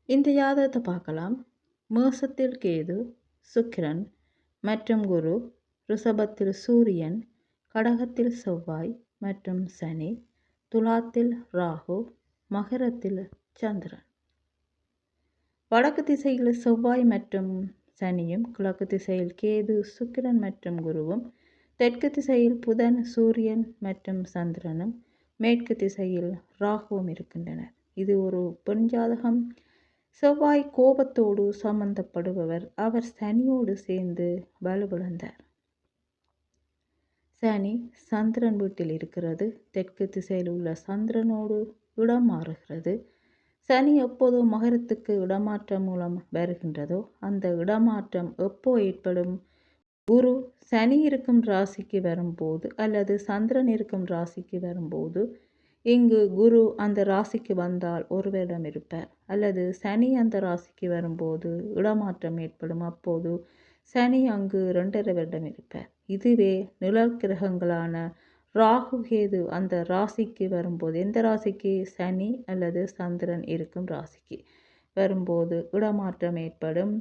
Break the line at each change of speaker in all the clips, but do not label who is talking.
இந்த ஜாதகத்தை பார்க்கலாம். மேஷத்தில் கேது, சுக்கிரன் மற்றும் குரு, ரிஷபத்தில் சூரியன், கடகத்தில் செவ்வாய் மற்றும் சனி, துலாத்தில் ராகு, மகரத்தில் சந்திரன். வடக்கு திசையில் செவ்வாய் மற்றும் சனியும், கிழக்கு திசையில் கேது, சுக்கிரன் மற்றும் குருவும், தெற்கு திசையில் புதன், சூரியன் மற்றும் சந்திரனும், மேற்கு திசையில் ராகுவும் இருக்கின்றனர். இது ஒரு பெண் ஜாதகம். செவ்வாய் கோபத்தோடு சம்பந்தப்படுபவர். அவர் சனியோடு சேர்ந்து வலுவிழந்தார். சனி சந்திரன் வீட்டில் இருக்கிறது. தெற்கு திசையில் உள்ள சந்திரனோடு இடம் மாறுகிறது. சனி எப்போது மகரத்துக்கு இடமாற்றம் மூலம் வருகின்றதோ அந்த இடமாற்றம் எப்போ ஏற்படும்? குரு சனி இருக்கும் ராசிக்கு வரும்போது அல்லது சந்திரன் இருக்கும் ராசிக்கு வரும்போது, இங்கு குரு அந்த ராசிக்கு வந்தால் ஒரு வருடம் இருப்பார், அல்லது சனி அந்த ராசிக்கு வரும்போது இடமாற்றம் ஏற்படும். அப்போது சனி அங்கு 2.5 வருடம் இருப்பார். இதுவே நிழல் கிரகங்களான ராகு கேது அந்த ராசிக்கு வரும்போது, எந்த ராசிக்கு? சனி அல்லது சந்திரன் இருக்கும் ராசிக்கு வரும்போது இடமாற்றம் ஏற்படும்.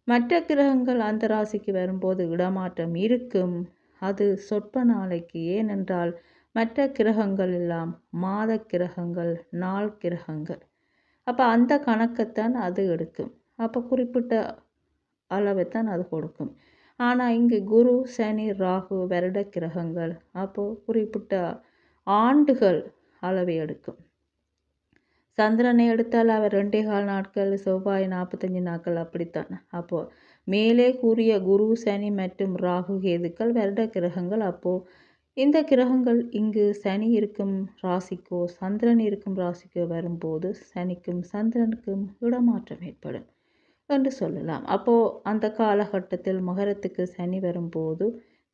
மற்ற கிரகங்கள் அந்த ராசிக்கு வரும்போது இடமாற்றம் இருக்கும். அது சொற்ப நாளைக்கு. ஏனென்றால் மற்ற கிரகங்கள் எல்லாம் மாத கிரகங்கள், நாள் கிரகங்கள். அப்போ அந்த கணக்கைத்தான் அது எடுக்கும். அப்போ குறிப்பிட்ட அளவைத்தான் அது கொடுக்கும். ஆனால் இங்கு குரு, சனி, ராகு வருட கிரகங்கள். அப்போது குறிப்பிட்ட ஆண்டுகள் அளவை எடுக்கும். சந்திரனை எடுத்தால் அவர் 2.25 நாட்கள், செவ்வாய் 45 நாட்கள், அப்படித்தான். அப்போது மேலே கூறிய குரு, சனி மற்றும் ராகு கேதுக்கள் வருட கிரகங்கள். அப்போது இந்த கிரகங்கள் இங்கு சனி இருக்கும் ராசிக்கோ சந்திரன் இருக்கும் ராசிக்கோ வரும்போது சனிக்கும் சந்திரனுக்கும் இடமாற்றம் ஏற்படும் என்று சொல்லலாம். அப்போது அந்த காலகட்டத்தில் மகரத்துக்கு சனி வரும்போது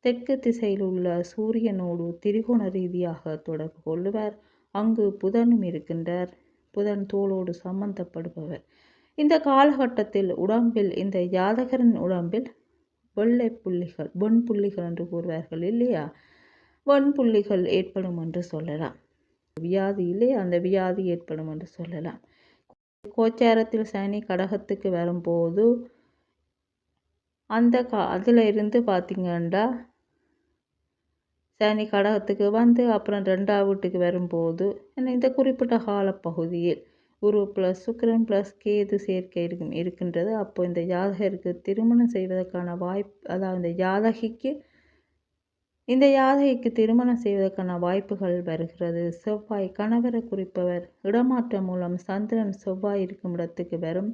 தெற்கு திசையில் உள்ள சூரியனோடு திரிகோண ரீதியாக தொடர்பு கொள்ளுவார். அங்கு புதனும் இருக்கின்றார். புதன் தோளோடு சம்பந்தப்படுபவர். இந்த காலகட்டத்தில் உடம்பில், இந்த ஜாதகரின் உடம்பில் வெள்ளை புள்ளிகள், வெண்புள்ளிகள் என்று கூறுவார்கள் இல்லையா, வெண்புள்ளிகள் ஏற்படும் என்று சொல்லலாம். வியாதி இல்லையா, அந்த வியாதி ஏற்படும் என்று சொல்லலாம். கோச்சாரத்தில் சனி கடகத்துக்கு வரும்போது அந்த அதில் இருந்து பார்த்திங்கன்னா சனி கடகத்துக்கு வந்து அப்புறம் 2ஆம் வீட்டுக்கு வரும்போது இந்த குறிப்பிட்ட காலப்பகுதியில் குரு ப்ளஸ் சுக்கிரன் ப்ளஸ் கேது சேர்க்கை இருக்கின்றது. அப்போ இந்த ஜாதகருக்கு திருமணம் செய்வதற்கான வாய்ப்பு, அதாவது இந்த ஜாதகிக்கு திருமணம் செய்வதற்கான வாய்ப்புகள் வருகிறது. செவ்வாய் கணவரை குறிப்பவர். இடமாற்றம் மூலம் சந்திரன் செவ்வாய் இருக்கும் இடத்துக்கு வரும்.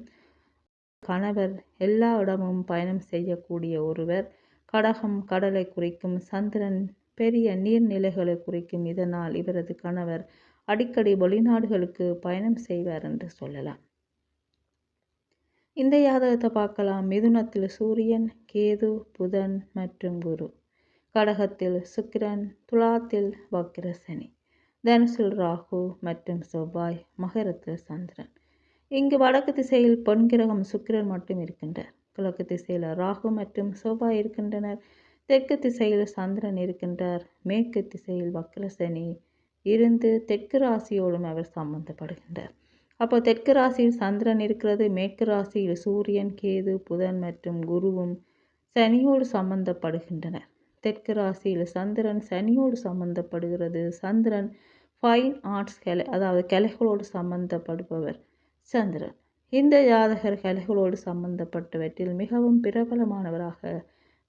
கணவர் எல்லா இடமும் பயணம் செய்யக்கூடிய ஒருவர். கடகம் கடலை குறிக்கும். சந்திரன் பெரிய நீர்நிலைகளை குறிக்கும். இதனால் இவரது கணவர் அடிக்கடி வெளிநாடுகளுக்கு பயணம் செய்வார் என்று சொல்லலாம். இந்த ஜாதகத்தை பார்க்கலாம். மிதுனத்தில் சூரியன், கேது, புதன் மற்றும் குரு, கடகத்தில் சுக்கிரன், துலாத்தில் வக்ர சனி, தனுசில் ராகு மற்றும் செவ்வாய், மகரத்தில் சந்திரன். இங்கு வடக்கு திசையில் பெண் கிரகம் சுக்கிரன் மட்டும் இருக்கின்றார். கிழக்கு திசையில் ராகு மற்றும் செவ்வாய் இருக்கின்றனர். தெற்கு திசையில் சந்திரன் இருக்கின்றார். மேற்கு திசையில் வக்ர சனி இருந்து தெற்கு ராசியோடும் அவர் சம்பந்தப்படுகின்றார். அப்போ தெற்கு ராசியில் சந்திரன் இருக்கிறது. மேற்கு ராசியில் சூரியன், கேது, புதன் மற்றும் குருவும் சனியோடு சம்பந்தப்படுகின்றனர். தெற்கு ராசியில் சந்திரன் சனியோடு சம்பந்தப்படுகிறது. சந்திரன் ஃபைன் ஆர்ட்ஸ் கலை, அதாவது கலைகளோடு சம்பந்தப்படுபவர் சந்திரன். இந்த ஜாதகர் கலைகளோடு சம்பந்தப்பட்டவற்றில் மிகவும் பிரபலமானவராக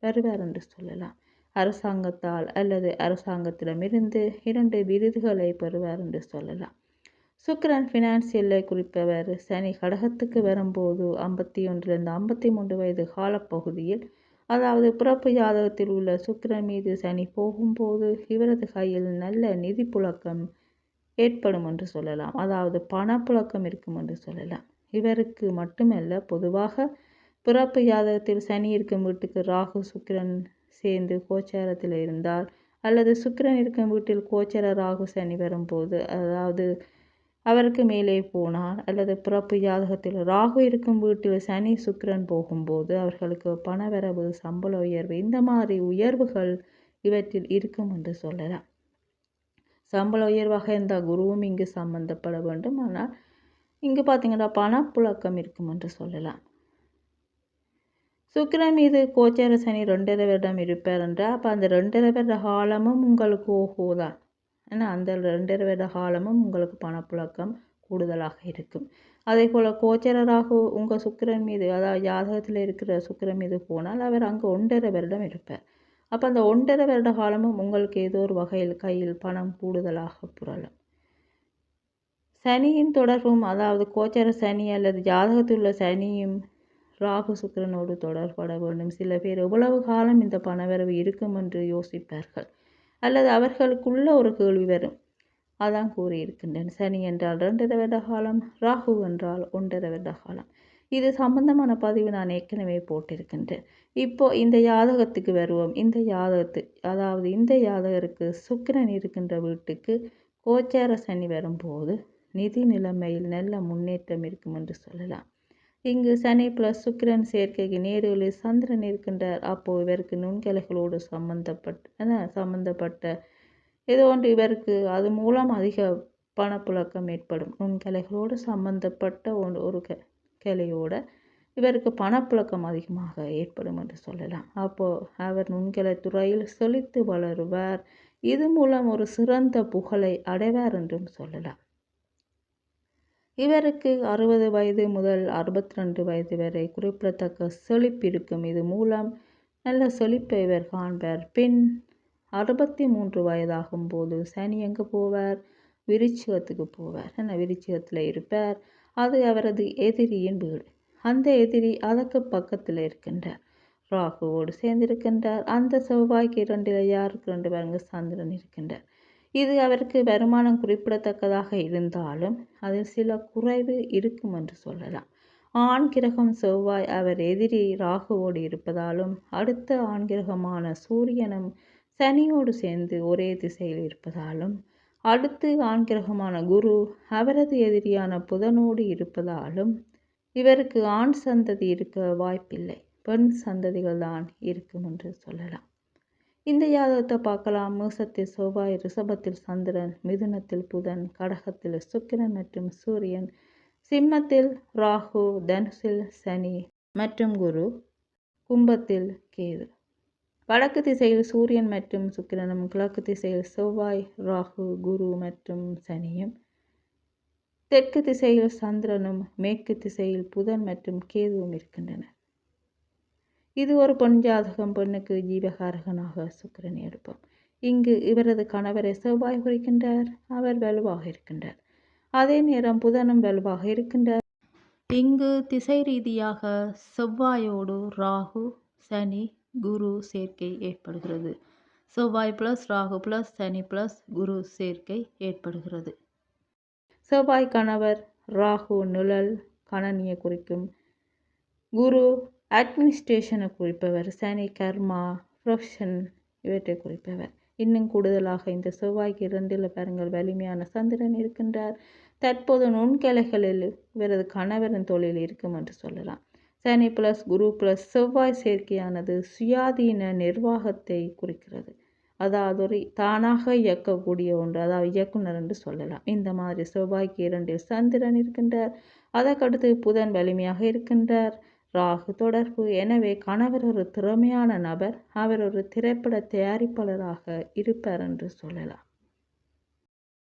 வருவார் என்று சொல்லலாம். அரசாங்கத்தால் அல்லது அரசாங்கத்திடமிருந்து 2 விருதுகளை பெறுவார் என்று சொல்லலாம். சுக்கிரன் ஃபினான்சியலை குறிப்பவர். சனி கடகத்துக்கு வரும்போது 51லிருந்து 53 வயது காலப்பகுதியில், அதாவது பிறப்பு ஜாதகத்தில் உள்ள சுக்கிரன் மீது சனி போகும்போது இவரது கையில் நல்ல நிதி புழக்கம் ஏற்படும் என்று சொல்லலாம். அதாவது பணப்புழக்கம் இருக்கும் என்று சொல்லலாம். இவருக்கு மட்டுமல்ல, பொதுவாக பிறப்பு ஜாதகத்தில் சனி இருக்கும் வீட்டுக்கு ராகு சுக்கிரன் சேர்ந்து கோச்சாரத்தில் இருந்தால், அல்லது சுக்கிரன் இருக்கும் வீட்டில் கோச்சார ராகு சனி வரும்போது, அதாவது அவருக்கு மேலே போனால், அல்லது பிறப்பு ஜாதகத்தில் ராகு இருக்கும் வீட்டில் சனி சுக்கிரன் போகும்போது அவர்களுக்கு பணவரவு, சம்பள உயர்வு, இந்த மாதிரி உயர்வுகள் இவற்றில் இருக்கும் என்று சொல்லலாம். சம்பள உயர்வாக இருந்தால் குருவும் இங்கு சம்பந்தப்பட வேண்டும். ஆனால் இங்கு பார்த்தீங்கன்னா பணப்புழக்கம் இருக்கும் என்று சொல்லலாம். சுக்கிரன் மீது கோச்சார சனி 2.5 வருடம் இருப்பார் என்றால் அப்போ அந்த 2.5 வருட காலமும் உங்களுக்கு ஓஹோதான். ஏன்னா அந்த 2.5 வருட காலமும் உங்களுக்கு பணப்புழக்கம் கூடுதலாக இருக்கும். அதே போல் கோச்சார ராகு உங்கள் சுக்கிரன் மீது, அதாவது ஜாதகத்தில் இருக்கிற சுக்கிரன் மீது போனால் அவர் அங்கே 1.5 வருடம் இருப்பார். அப்போ அந்த 1.5 வருட காலமும் உங்களுக்கு ஏதோ ஒரு வகையில் கையில் பணம் கூடுதலாக புரளும். சனியின் தொடர்பும், அதாவது கோச்சார சனி அல்லது ஜாதகத்தில் உள்ள சனியும் ராகு சுக்கிரனோடு தொடர்பட வேண்டும். சில பேர் எவ்வளவு காலம் இந்த பணவரவு இருக்கும் என்று யோசிப்பார்கள், அல்லது அவர்களுக்குள்ள ஒரு கேள்வி வரும். அதான் கூறியிருக்கின்றேன். சனி என்றால் 2.5 வருட காலம், ராகு என்றால் 1.5 வருட காலம். இது சம்பந்தமான பதிவு நான் ஏற்கனவே போட்டிருக்கின்றேன். இப்போ இந்த ஜாதகத்துக்கு வருவோம். அதாவது இந்த ஜாதகருக்கு சுக்கிரன் இருக்கின்ற வீட்டுக்கு கோச்சார சனி வரும்போது நிதி நிலைமையில் நல்ல முன்னேற்றம் இருக்கும் என்று சொல்லலாம். இங்கு சனி ப்ளஸ் சுக்கிரன் சேர்க்கைக்கு நேர்களில் சந்திரன் இருக்கின்றார். அப்போது இவருக்கு நுண்கலைகளோடு சம்பந்தப்பட்ட ஏதோ ஒன்று இவருக்கு அது மூலம் அதிக பணப்புழக்கம் ஏற்படும். நுண்கலைகளோடு சம்பந்தப்பட்ட ஒரு கலையோட இவருக்கு பணப்புழக்கம் அதிகமாக ஏற்படும் என்று சொல்லலாம். அப்போது அவர் நுண்கலை துறையில் செழித்து வளருவார். இது மூலம் ஒரு சிறந்த புகழை அடைவார் என்றும் சொல்லலாம். இவருக்கு 60 வயது முதல் 62 வயது வரை குறிப்பிடத்தக்க செழிப்பு இருக்கும். இது மூலம் நல்ல செழிப்பை இவர் காண்பார். பின் 63 வயதாகும் போது சனி எங்கே போவார்? விருச்சிகத்துக்கு போவார். விருச்சிகத்தில் இருப்பார். அது அவரது எதிரியின் வீடு. அந்த எதிரி அதற்கு பக்கத்தில் இருக்கின்றார். ராகுவோடு சேர்ந்திருக்கின்றார். அந்த செவ்வாய்க்கு 2 யாருக்கு 2 பாருங்க, சந்திரன் இருக்கின்றார். இது அவருக்கு வருமானம் குறிப்பிடத்தக்கதாக இருந்தாலும் அதில் சில குறைவு இருக்கும் என்று சொல்லலாம். ஆண் கிரகம் செவ்வாய் அவர் எதிரி ராகுவோடு இருப்பதாலும், அடுத்த ஆண் கிரகமான சூரியனும் சனியோடு சேர்ந்து ஒரே திசையில் இருப்பதாலும், அடுத்து ஆண் கிரகமான குரு அவரது எதிரியான புதனோடு இருப்பதாலும் இவருக்கு ஆண் சந்ததி இருக்க வாய்ப்பில்லை. பெண் சந்ததிகள் தான் இருக்கும் என்று சொல்லலாம். இந்த ஜாதகத்தை பார்க்கலாம். மேசத்தில் செவ்வாய், ரிஷபத்தில் சந்திரன், மிதுனத்தில் புதன், கடகத்தில் சுக்கிரன் மற்றும் சூரியன், சிம்மத்தில் ராகு, தனுசில் சனி மற்றும் குரு, கும்பத்தில் கேது. வடக்கு திசையில் சூரியன் மற்றும் சுக்கிரனும், கிழக்கு திசையில் செவ்வாய், ராகு, குரு மற்றும் சனியும், தெற்கு திசையில் சந்திரனும், மேற்கு திசையில் புதன் மற்றும் கேதுவும் இருக்கின்றன. இது ஒரு பெண் ஜாதகம். பெண்ணுக்கு ஜீவகாரகனாக சுக்கிரனை எடுப்போம். இங்கு இவரது கணவரை செவ்வாய் குறிக்கின்றார். அவர் வலுவாக இருக்கின்றார். அதே நேரம் புதனும் வலுவாக இருக்கின்றார். இங்கு திசை ரீதியாக செவ்வாயோடு ராகு, சனி, குரு சேர்க்கை ஏற்படுகிறது. செவ்வாய் பிளஸ் ராகு பிளஸ் சனி பிளஸ் குரு சேர்க்கை ஏற்படுகிறது. செவ்வாய் கணவர், ராகு நிழல் கணனியை குறிக்கும், குரு அட்மினிஸ்ட்ரேஷனை குறிப்பவர், சனி கர்மா ப்ரொஃபஷன் இவற்றை குறிப்பவர். இன்னும் கூடுதலாக இந்த செவ்வாய்க்கு 2 பாருங்கள் வலிமையான சந்திரன் இருக்கின்றார். தற்போது நுண்கலைகளில் இவரது கணவரின் தொழில் இருக்கும் என்று சொல்லலாம். சனி பிளஸ் குரு பிளஸ் செவ்வாய் சேர்க்கையானது சுயாதீன நிர்வாகத்தை குறிக்கிறது. அதாவது ஒரு தானாக இயக்கக்கூடிய ஒன்று, அதாவது இயக்குனர் என்று சொல்லலாம். இந்த மாதிரி செவ்வாய்க்கு 2 சந்திரன் இருக்கின்றார். அதற்கடுத்து புதன் வலிமையாக இருக்கின்றார். ராகு தொடர்பு. எனவே கணவர் ஒரு திறமையான நபர். அவர் ஒரு திரைப்பட தயாரிப்பாளராக இருப்பார் என்று சொல்லலாம்.